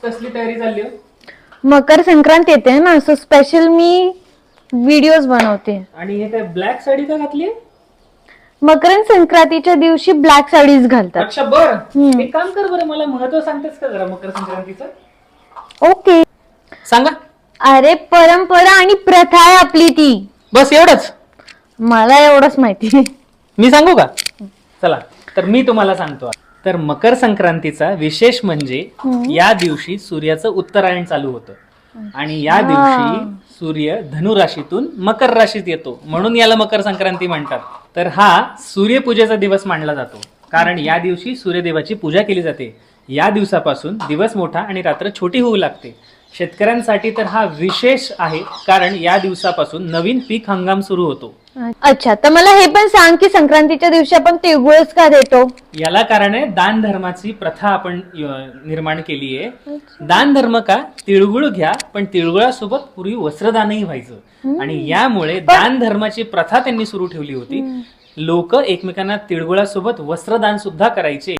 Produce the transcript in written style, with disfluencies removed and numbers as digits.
कसली तयारी चालली हो? मकर संक्रांत येते ना, सो स्पेशल मी व्हिडिओज बनवते. आणि हे काय ब्लॅक साडी का घातली? मकर संक्रांतीच्या दिवशी ब्लॅक साडीज घालतात. अच्छा बर, एक काम कर बरं, मला महत्व सांगतेस का जरा मकर संक्रांतीचं? ओके. सांगा. अरे परंपरा आणि प्रथा आहे आपली ती. बस एवढंच? मला एवढंच माहिती. मी सांगू का? चला तर मी तुम्हाला सांगतो. तर मकर संक्रांतीचा विशेष म्हणजे या दिवशी सूर्याचं उत्तरायण चालू होतं आणि या दिवशी सूर्य धनु राशीतून मकर राशीत येतो, म्हणून याला मकर संक्रांती म्हणतात. तर हा सूर्यपूजेचा दिवस मानला जातो, कारण या दिवशी सूर्यदेवाची पूजा केली जाते. या दिवसापासून दिवस मोठा आणि रात्र छोटी होऊ लागते. शेतकऱ्यांसाठी तर हा विशेष आहे, कारण या दिवसापासून नवीन पीक हंगाम सुरू होतो. अच्छा, तर मला हे पण सांग की संक्रांतीच्या दिवशी आपण तिळगुळच का देतो? याला कारण आहे दान धर्माची प्रथा आपण निर्माण केली आहे. दान धर्म का? तिळगुळ घ्या, पण तिळगुळासोबत पूर्वी वस्त्रदानही व्हायचं आणि यामुळे दान धर्माची प्रथा त्यांनी सुरू ठेवली होती. लोक एकमेकांना तिळगुळासोबत वस्त्रदान सुद्धा करायचे.